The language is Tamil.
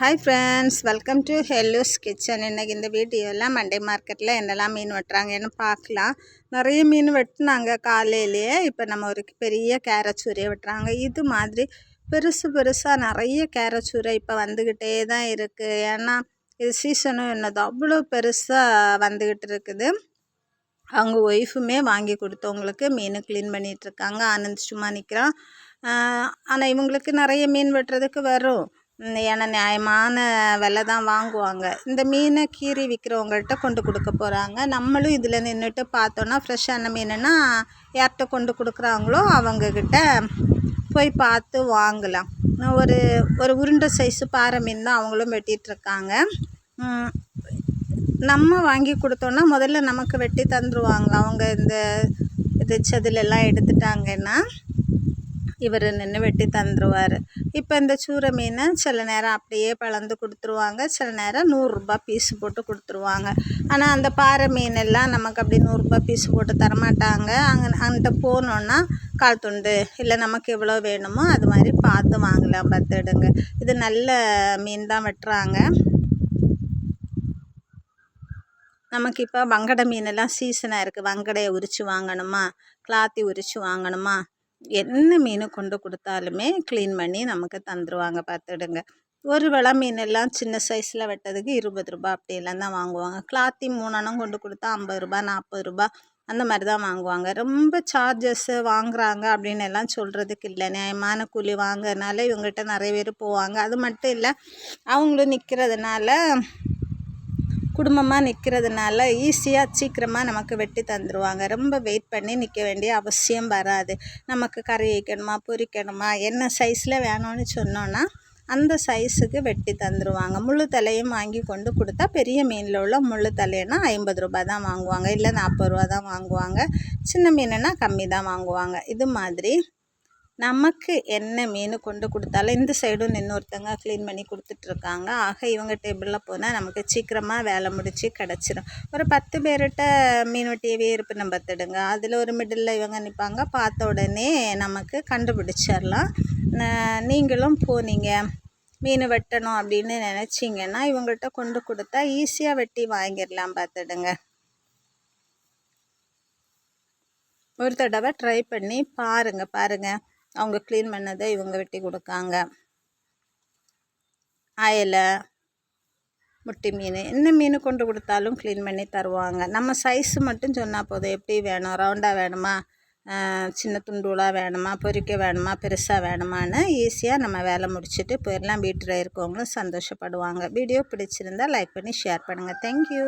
Hi friends, welcome to Hellu's kitchen. இன்றைக்கி இந்த வீடியோவில் மண்டே மார்க்கெட்டில் என்னெல்லாம் மீன் வெட்டுறாங்கன்னு பார்க்கலாம். நிறைய மீன் வெட்டினாங்க காலையிலேயே. இப்போ நம்ம ஒரு பெரிய கேரச்சூரையை வெட்டுறாங்க. இது மாதிரி பெருசாக நிறைய கேரச்சூரை இப்போ வந்துக்கிட்டே தான் இருக்குது. ஏன்னா இது சீசனும் என்னதோ அவ்வளோ பெருசாக வந்துக்கிட்டு இருக்குது. அவங்க ஒய்ஃபுமே வாங்கி கொடுத்தவங்களுக்கு மீன் க்ளீன் பண்ணிகிட்ருக்காங்க. ஆனந்த் சும்மா நிற்கிறான். ஆனால் இவங்களுக்கு நிறைய மீன் வெட்டுறதுக்கு வரும். ஏன்னா நியாயமான விலை தான் வாங்குவாங்க. இந்த மீனை கீறி விற்கிறவங்கள்ட்ட கொண்டு கொடுக்க போகிறாங்க. நம்மளும் இதில் நின்றுட்டு பார்த்தோன்னா ஃப்ரெஷ்ஷான மீனுன்னா யார்கிட்ட கொண்டு கொடுக்குறாங்களோ அவங்கக்கிட்ட போய் பார்த்து வாங்கலாம். ஒரு ஒரு உருண்டை சைஸு பாறை மீன் தான் அவங்களும் வெட்டிகிட்ருக்காங்க. நம்ம வாங்கி கொடுத்தோன்னா முதல்ல நமக்கு வெட்டி தந்துடுவாங்க. அவங்க இது செதிலெல்லாம் எடுத்துட்டாங்கன்னா இவர் நின்று வெட்டி தந்துடுவார். இப்போ இந்த சூரை மீனை சில நேரம் அப்படியே பிளந்து கொடுத்துருவாங்க, சில நேரம் 100 ரூபா பீஸு போட்டு கொடுத்துருவாங்க. ஆனால் அந்த பாறை மீனெல்லாம் நமக்கு அப்படி 100 ரூபா பீஸு போட்டு தரமாட்டாங்க. அங்கிட்ட போனோன்னா கால் துண்டு இல்லை நமக்கு எவ்வளோ வேணுமோ அது மாதிரி பார்த்து வாங்கலாம். பார்த்துடுங்க. இது நல்ல மீன் தான் வெட்டுறாங்க. நமக்கு இப்போ வங்கடை மீனெல்லாம் சீசனாக இருக்குது. வங்கடையை உரித்து வாங்கணுமா, கிளாத்தி உரித்து வாங்கணுமா, என்ன மீன் கொண்டு கொடுத்தாலுமே க்ளீன் பண்ணி நமக்கு தந்துடுவாங்க. பார்த்துடுங்க. ஒரு வெலை மீனெல்லாம் சின்ன சைஸில் வெட்டதுக்கு 20 ரூபா அப்படியெல்லாம் தான் வாங்குவாங்க. கிளாத்தி 3 அணம் கொண்டு கொடுத்தா 50 ரூபா 40 ரூபா அந்த மாதிரி தான் வாங்குவாங்க. ரொம்ப சார்ஜஸ்ஸு வாங்குறாங்க அப்படின்னு எல்லாம் சொல்கிறதுக்கு இல்லை. நியாயமான கூலி வாங்குறதுனால இவங்ககிட்ட நிறைய பேர் போவாங்க. அது மட்டும் இல்லை, அவங்களும் நிற்கிறதுனால குடும்பமாக நிற்கிறதுனால ஈஸியாக சீக்கிரமாக நமக்கு வெட்டி தந்துடுவாங்க. ரொம்ப வெயிட் பண்ணி நிற்க வேண்டிய அவசியம் வராது. நமக்கு கறி வைக்கணுமா, பொரிக்கணுமா, என்ன சைஸில் வேணும்னு சொன்னோன்னா அந்த சைஸுக்கு வெட்டி தந்துடுவாங்க. முழு தலையும் வாங்கி கொண்டு கொடுத்தா பெரிய மீனில் உள்ள முழு தலைன்னா 50 ரூபா தான் வாங்குவாங்க, இல்லை 40 ரூபா தான் வாங்குவாங்க. சின்ன மீனுன்னா கம்மி தான் வாங்குவாங்க. இது மாதிரி நமக்கு என்ன மீன் கொண்டு கொடுத்தாலும் இந்த சைடும் இன்னொருத்தங்க க்ளீன் பண்ணி கொடுத்துட்ருக்காங்க. ஆக இவங்க டேபிளில் போனால் நமக்கு சீக்கிரமாக வேலை முடித்து கிடச்சிரும். ஒரு 10 பேர்கிட்ட மீன் வெட்டியவே இருப்பினம் பார்த்துடுங்க. அதில் ஒரு மிடில் இவங்க நிற்பாங்க. பார்த்த உடனே நமக்கு கண்டுபிடிச்சிடலாம். நீங்களும் போனீங்க மீன் வெட்டணும் அப்படின்னு நினச்சிங்கன்னா இவங்கள்ட்ட கொண்டு கொடுத்தா ஈஸியாக வெட்டி வாங்கிடலாம். பார்த்துடுங்க. ஒரு தடவை ட்ரை பண்ணி பாருங்கள். அவங்க க்ளீன் பண்ணதை இவங்க வெட்டி கொடுக்காங்க. அயலை, முட்டி மீன், என்ன மீன் கொண்டு கொடுத்தாலும் க்ளீன் பண்ணி தருவாங்க. நம்ம சைஸு மட்டும் சொன்னால் போதும். எப்படி வேணும், ரவுண்டாக வேணுமா, சின்ன துண்டூலாக வேணுமா, பொரிக்க வேணுமா, பெருசாக வேணுமான்னு ஈஸியாக நம்ம வேலை முடிச்சுட்டு போயிடலாம். வீட்டில் இருக்கவங்களும் சந்தோஷப்படுவாங்க. வீடியோ பிடிச்சிருந்தால் லைக் பண்ணி ஷேர் பண்ணுங்கள். தேங்க்யூ.